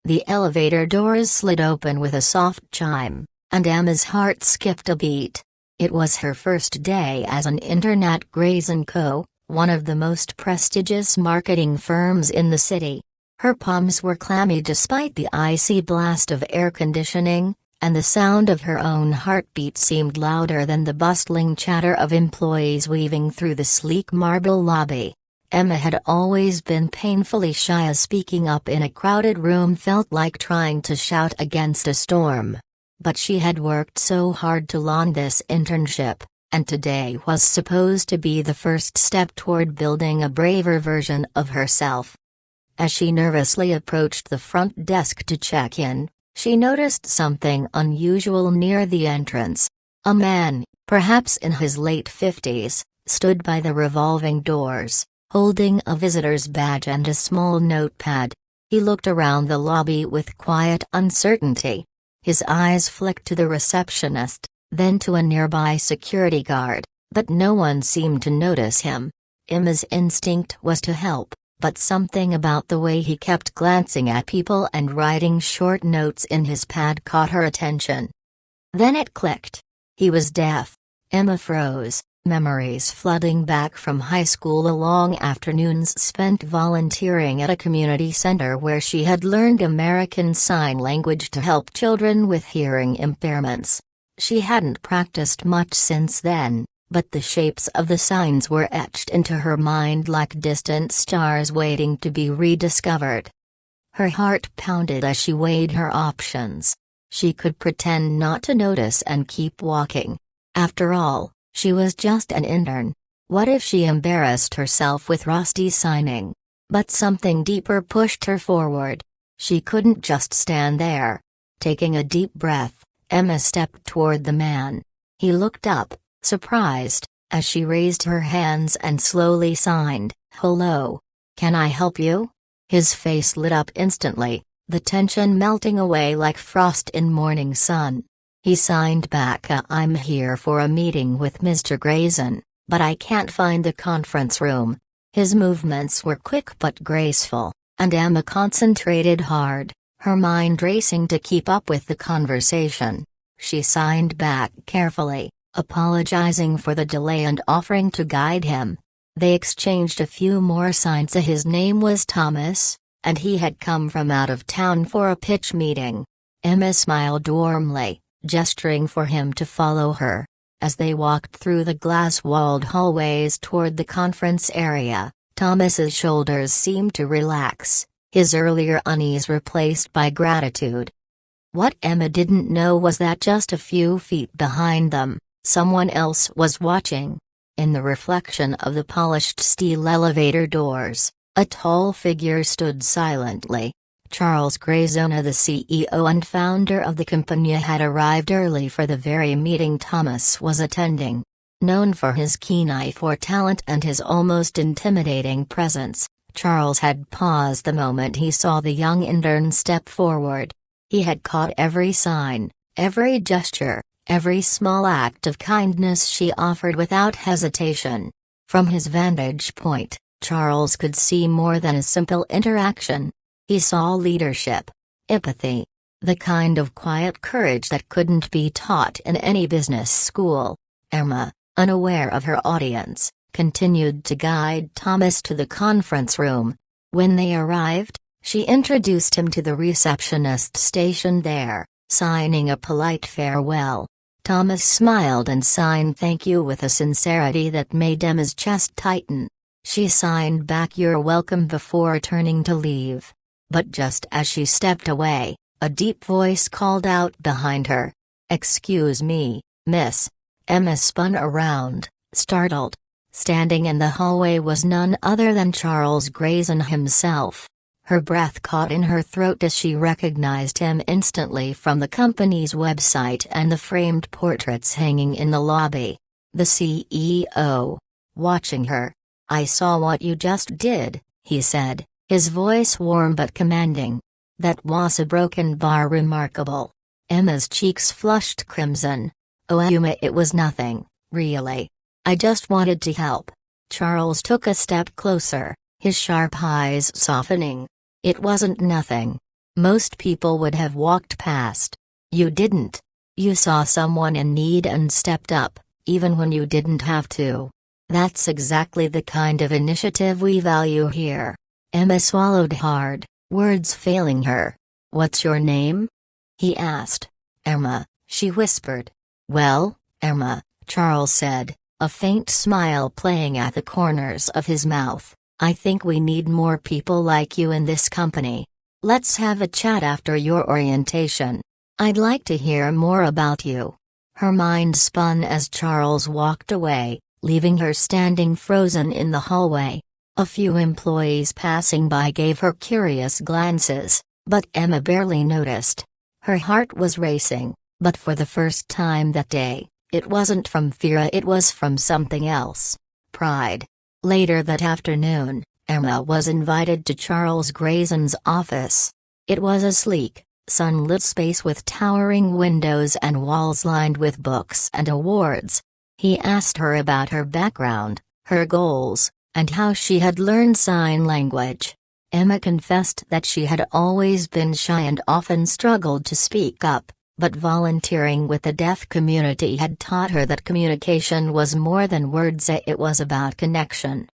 The elevator doors slid open with a soft chime, and Emma's heart skipped a beat. It was her first day as an intern at Gray's & Co., one of the most prestigious marketing firms in the city. Her palms were clammy despite the icy blast of air conditioning, and the sound of her own heartbeat seemed louder than the bustling chatter of employees weaving through the sleek marble lobby. Emma had always been painfully shy, as speaking up in a crowded room felt like trying to shout against a storm. But she had worked so hard to land this internship, and today was supposed to be the first step toward building a braver version of herself. As she nervously approached the front desk to check in, she noticed something unusual near the entrance. A man, perhaps in his late 50s, stood by the revolving doors, holding a visitor's badge and a small notepad. He looked around the lobby with quiet uncertainty. His eyes flicked to the receptionist, then to a nearby security guard, but no one seemed to notice him. Emma's instinct was to help, but something about the way he kept glancing at people and writing short notes in his pad caught her attention. Then it clicked. He was deaf. Emma froze, memories flooding back from high school, the long afternoons spent volunteering at a community center where she had learned American Sign Language to help children with hearing impairments. She hadn't practiced much since then, but the shapes of the signs were etched into her mind like distant stars waiting to be rediscovered. Her heart pounded as she weighed her options. She could pretend not to notice and keep walking. After all, she was just an intern. What if she embarrassed herself with rusty signing? But something deeper pushed her forward. She couldn't just stand there. Taking a deep breath, Emma stepped toward the man. He looked up, surprised, as she raised her hands and slowly signed, "Hello. Can I help you?" His face lit up instantly, the tension melting away like frost in morning sun. He signed back, "I'm here for a meeting with Mr. Grayson, but I can't find the conference room." His movements were quick but graceful, and Emma concentrated hard, her mind racing to keep up with the conversation. She signed back carefully, apologizing for the delay and offering to guide him. They exchanged a few more signs. His name was Thomas, and he had come from out of town for a pitch meeting. Emma smiled warmly, gesturing for him to follow her. As they walked through the glass-walled hallways toward the conference area, Thomas's shoulders seemed to relax, his earlier unease replaced by gratitude. What Emma didn't know was that just a few feet behind them, someone else was watching. In the reflection of the polished steel elevator doors, a tall figure stood silently. Charles Grayson, the CEO and founder of the company, had arrived early for the very meeting Thomas was attending. Known for his keen eye for talent and his almost intimidating presence, Charles had paused the moment he saw the young intern step forward. He had caught every sign, every gesture, every small act of kindness she offered without hesitation. From his vantage point, Charles could see more than a simple interaction. He saw leadership, empathy, the kind of quiet courage that couldn't be taught in any business school. Emma, unaware of her audience, continued to guide Thomas to the conference room. When they arrived, she introduced him to the receptionist stationed there, signing a polite farewell. Thomas smiled and signed "thank you" with a sincerity that made Emma's chest tighten. She signed back "you're welcome" before turning to leave. But just as she stepped away, a deep voice called out behind her, "Excuse me, miss." Emma spun around, startled. Standing in the hallway was none other than Charles Grayson himself. Her breath caught in her throat as she recognized him instantly from the company's website and the framed portraits hanging in the lobby. The CEO, watching her. "I saw what you just did," he said, his voice warm but commanding. "That was a broken bar remarkable." Emma's cheeks flushed crimson. "Oh Emma, it was nothing, really. I just wanted to help." Charles took a step closer, his sharp eyes softening. "It wasn't nothing. Most people would have walked past. You didn't. You saw someone in need and stepped up, even when you didn't have to. That's exactly the kind of initiative we value here. Emma swallowed hard, words failing her. What's your name? He asked. Emma, she whispered. Well, Emma, Charles said, a faint smile playing at the corners of his mouth. I think we need more people like you in this company. Let's have a chat after your orientation. I'd like to hear more about you. Her mind spun as Charles walked away, leaving her standing frozen in the hallway. A few employees passing by gave her curious glances, but Emma barely noticed. Her heart was racing, but for the first time that day, it wasn't from fear, it was from something else. Pride. Later that afternoon, Emma was invited to Charles Grayson's office. It was a sleek, sunlit space with towering windows and walls lined with books and awards. He asked her about her background, her goals, and how she had learned sign language. Emma confessed that she had always been shy and often struggled to speak up, but volunteering with the deaf community had taught her that communication was more than words, it was about connection.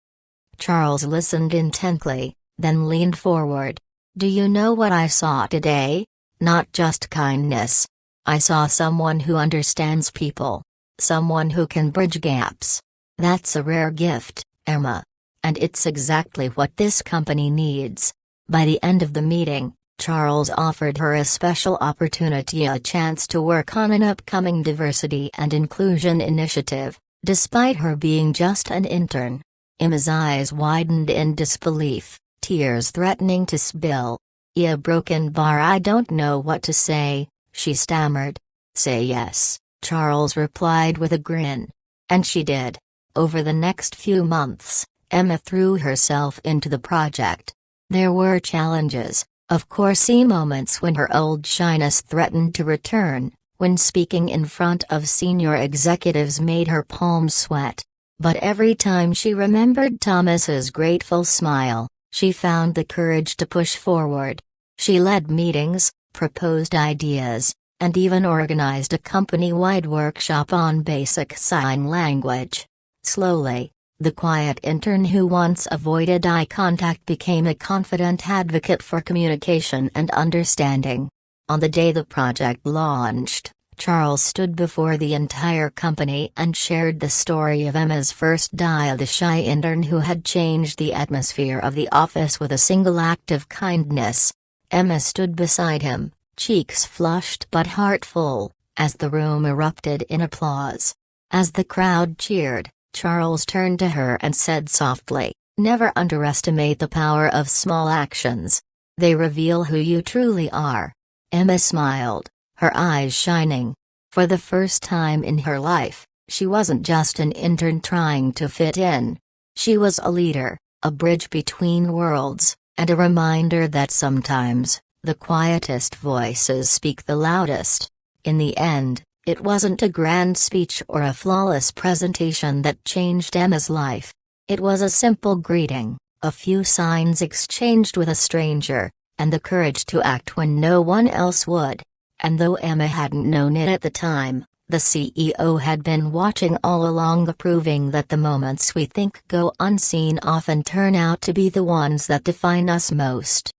Charles listened intently, then leaned forward. Do you know what I saw today? Not just kindness. I saw someone who understands people. Someone who can bridge gaps. That's a rare gift, Emma. And it's exactly what this company needs. By the end of the meeting, Charles offered her a special opportunity, a chance to work on an upcoming diversity and inclusion initiative, despite her being just an intern. Emma's eyes widened in disbelief, tears threatening to spill. A broken bar. I don't know what to say, she stammered. Say yes, Charles replied with a grin. And she did. Over the next few months, Emma threw herself into the project. There were challenges, of course, moments when her old shyness threatened to return, when speaking in front of senior executives made her palms sweat. But every time she remembered Thomas's grateful smile, she found the courage to push forward. She led meetings, proposed ideas, and even organized a company-wide workshop on basic sign language. Slowly, the quiet intern who once avoided eye contact became a confident advocate for communication and understanding. On the day the project launched, Charles stood before the entire company and shared the story of Emma's first day, the shy intern who had changed the atmosphere of the office with a single act of kindness. Emma stood beside him, cheeks flushed but heart full, as the room erupted in applause. As the crowd cheered, Charles turned to her and said softly, "Never underestimate the power of small actions. They reveal who you truly are." Emma smiled, her eyes shining. For the first time in her life, she wasn't just an intern trying to fit in. She was a leader, a bridge between worlds, and a reminder that sometimes, the quietest voices speak the loudest. In the end, it wasn't a grand speech or a flawless presentation that changed Emma's life. It was a simple greeting, a few signs exchanged with a stranger, and the courage to act when no one else would. And though Emma hadn't known it at the time, the CEO had been watching all along, proving that the moments we think go unseen often turn out to be the ones that define us most.